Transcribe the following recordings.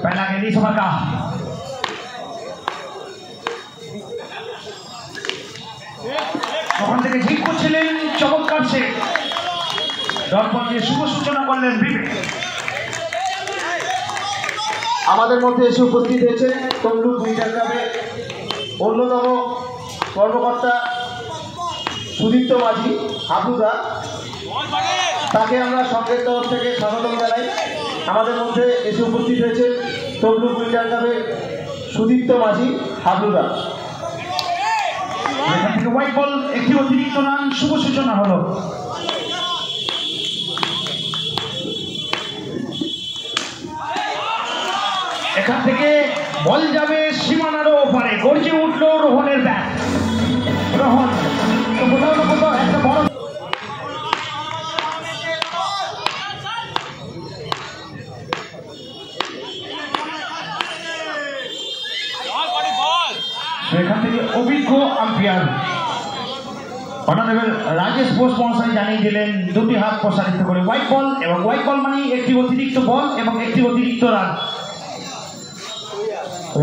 पहला गेंद इस ओवर का ওখান থেকে ঠিক করছিলেন চমৎকার সে ডট বল দিয়ে শুভ সূচনা করলেন বিবেক। আমাদের মধ্যে এসে উপস্থিত হয়েছে তমলুক উইন্টার ক্লাবের অন্যতম কর্মকর্তা সুদীপ্ত মাঝি হাবুদা, তাকে আমরা সংঘের তরফ থেকে স্বাগতম জানাই। আমাদের মধ্যে এসে উপস্থিত হয়েছে তমলুক উইন্টার ক্লাবের সুদীপ্ত মাঝি হাবুদা। এখান থেকে হোয়াইট বল, একটি অতিরিক্ত রান, শুভ সূচনা হলো। এখান থেকে বল যাবে সীমানারও ওপারে, গর্জে উঠল রোহনের ব্যাট। রোহন কোথাও না কোথাও একটা বড় সেখান থেকে অভিজ্ঞ আম্পায়ার অনারেবল রাজেশ বোস মহাশয় জানিয়ে দিলেন দুটি হাত প্রসারিত করে হোয়াইট বল, এবং হোয়াইট বল মানে একটি অতিরিক্ত বল এবং একটি অতিরিক্ত রান।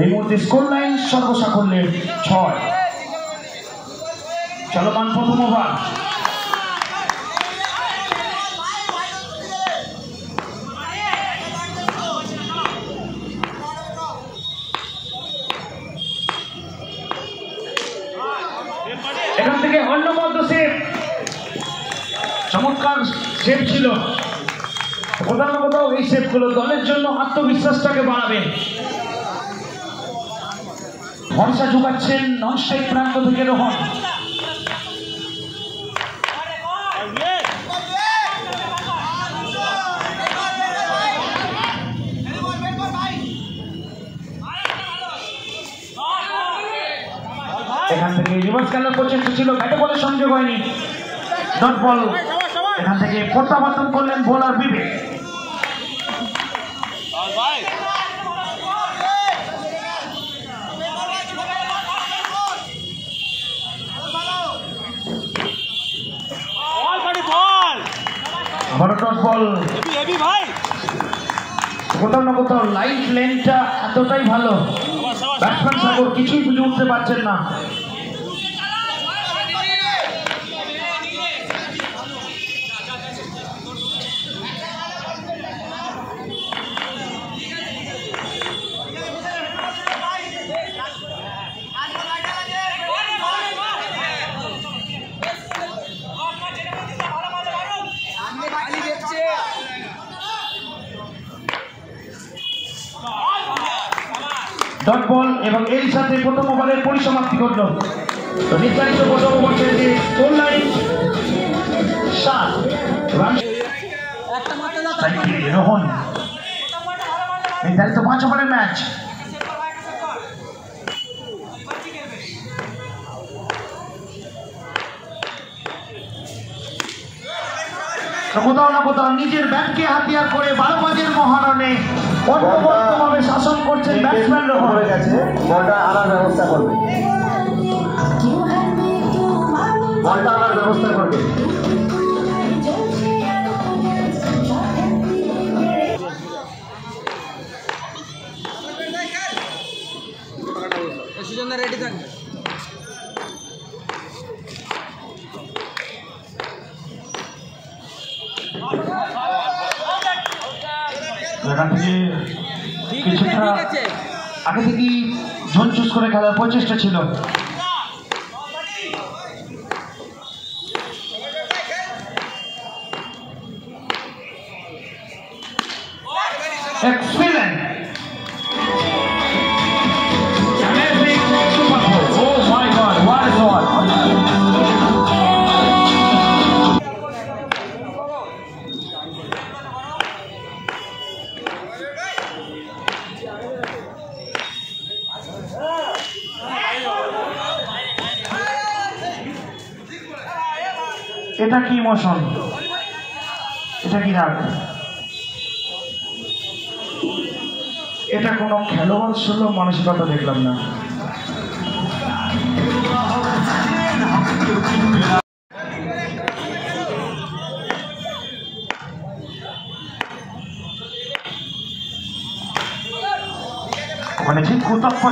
এই মুহূর্তে স্কোর লাইন সর্বসাকল্যে 6। চলমান প্রথম ওভার। এখান থেকে অন্যবদ্ধ সেভ, চমৎকার সেভ ছিল। কোথাও না কোথাও এই সেভগুলো দলের জন্য আত্মবিশ্বাসটাকে বাড়াবে। ভরসা ঢুকাচ্ছেন নন স্ট্রাইক প্রান্ত থেকে রোহন। এখান থেকে রিভার্স খেলার প্রচেষ্টা ছিল, ব্যাটে বলে সংযোগ হয়নি। Dot ball. এখান থেকে প্রত্যাবর্তন করলেন বোলার বিবেক। আবারও ডট বল। কোথাও না কোথাও লাইট লেনটা এতটাই ভালো, ব্যাটসম্যান সাগর কিছুই বুঝে উঠতে পারছেন না। ডট বল এবং এর সাথে প্রথম ওভারের পরিসমাপ্তি করল। তো নির্ধারিত প্রথম ওভার শেষে স্কোর লাইন 7 রান। রোহন নির্ধারিত 5 ওভারের ম্যাচ। কোথাও না কোথাও নিজের ব্যাটকে হাতিয়ার করে 12 বাজের মহারণে অন্যভাবে শাসন করছেন ব্যাটসম্যান রোহন। বলটা আনার ব্যবস্থা করবে, বলটা আনার ব্যবস্থা করবে। রেডি থাকবে। এখান থেকে কিছুটা আগে থেকেই ঝোল চুজ করে খেলার প্রচেষ্টা ছিল। Excellent. Amazing super goal. Oh my God, what a shot. এটা কি ইমোশন, এটা কি রাগ, এটা কোনো খেলোয়াড় সুলভ মানসিকতা দেখলাম না।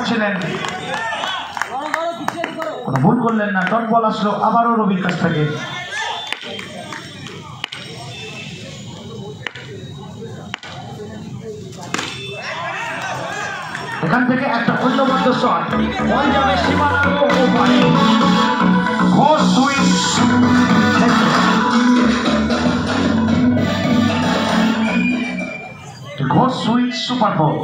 করছিলেন, কোনো ভুল করলেন না। ডট বল আসলো আবারও রবির কাছ থেকে। এখান থেকে একটা অন্যবদ্ধ শট, বল যাবে সীমানার ওপারে। Ghosh switch, Ghosh switch super ball.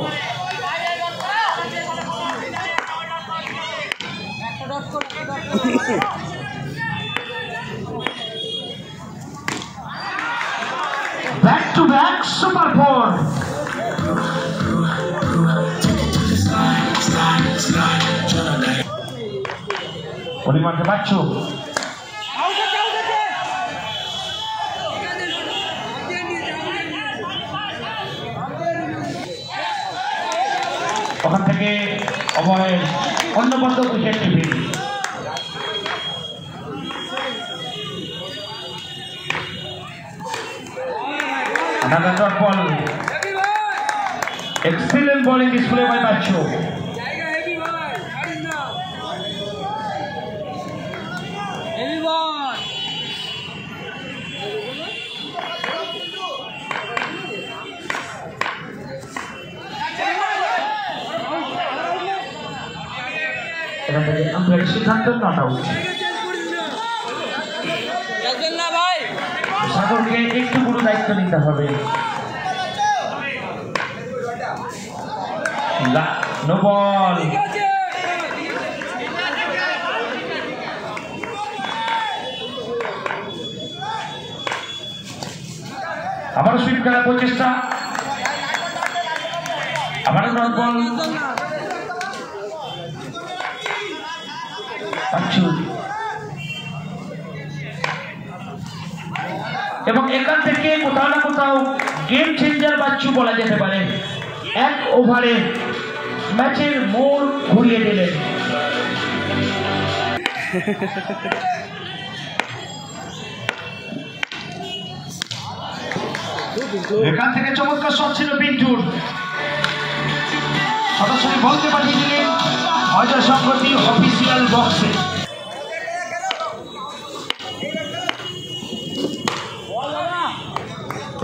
Back to back super four. পরিমাণে পাচ্ছ ওখান থেকে অভয়ের অন্যবদ্ধ উইকেট টিভিং। another dot ball, excellent bowling display by Bacho. আম্পায়ারের সিদ্ধান্ত নট আউট। সাগরকে একটু পুরো দায়িত্ব নিতে হবে। নো বল, আবারও সুইপ খেলার প্রচেষ্টা, আবারও ডট বল। এবং এখান থেকে কোথাও না কোথাও গেম চেঞ্জার বাচ্চু বলা যেতে পারে। এক ওভারে ম্যাচের মোড় ঘুরিয়ে দিলেন। এখান থেকে চমৎকার শট ছিল পিন্টুর, সরাসরি বলতে পাঠিয়ে দিলেন অজয় সম্প্রতি অফিসিয়াল বক্সে।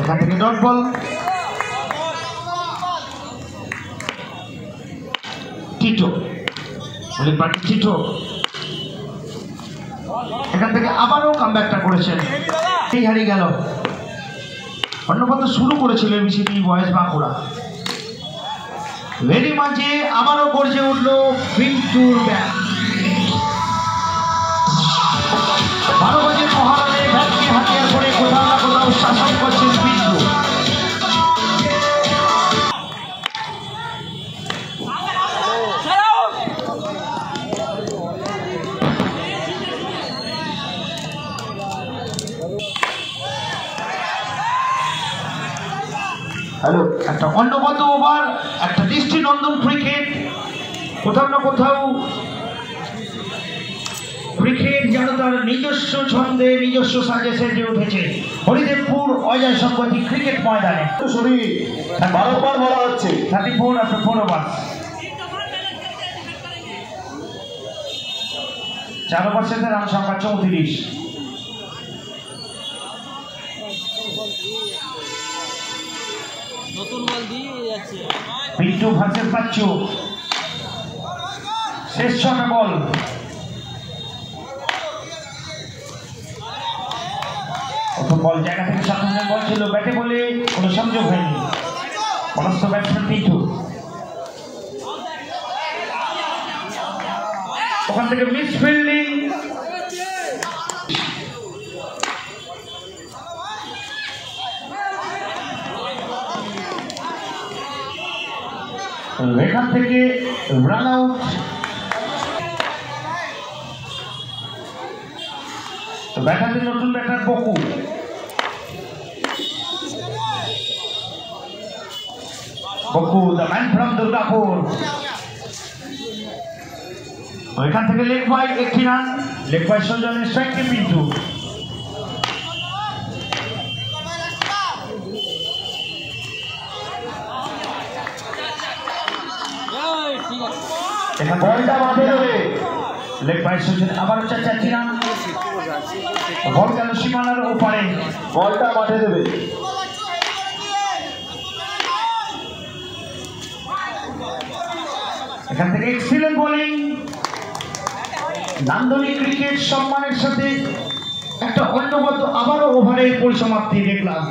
এখান থেকে dot ball, Tito bowling party Tito এখান থেকে আবারও কামব্যাকটা করেছেন। এই হারিয়ে গেল। অন্যপথ শুরু করেছিল এবিসিডি বয়েজ বাঁকুড়া। ভেরি মাঝে আবারও গর্জে উঠল পিন্টুর ব্যাট। 12 বাজে মহারানে ব্যাটকে হাতিয়ার করে কোথাও না কোথাও শাসন করছেন পিন্টু। হ্যালো, একটা অন্যবদ্ধ ওভার, একটা দৃষ্টিনন্দন ক্রিকেট। কোথাও না কোথাও ক্রিকেট যেন তার নিজস্ব ছন্দে নিজস্ব সাজে সেজে উঠেছে হরিদেবপুর অজয় সম্পত্তি ক্রিকেট ময়দানে। শরীর বারবার বলা হচ্ছে 34 after 4 overs। 4 ওভার রান সংখ্যা 34। নতুন বল দিয়ে যাচ্ছে পিন্টু ভার্সেস বাচ্চু। শেষ 6 বল। প্রথম বল জায়গা থেকে 7 রানের বল ছিল, ব্যাটে বলে কোনো সংযোগ হয়নি। পরাস্ত ব্যাটসম্যান পিন্টু। ওখান থেকে মিস ফিল্ডিং। এখান থেকে রান আউট। ব্যাটারে নতুন batter Baku. Baku the man from Durgapur. এখান থেকে লেগ বাই 1 রান। লেগ বাই সৌজন্যে স্ট্রাইকে পিন্টু। ঠিক আছে। বলটা মাঠে দেবে। লেগ পায়ের সুযোগ আবারও চাচ্ছি না, বল গেল সীমানার ওপারে। বলটা মাঠে দেবে। এখান থেকে এক্সিলেন্ট বোলিং, নান্দনিক ক্রিকেট সম্মানের সাথে একটা অন্যগত আবারও ওভারের পরিসমাপ্তি দেখলাম।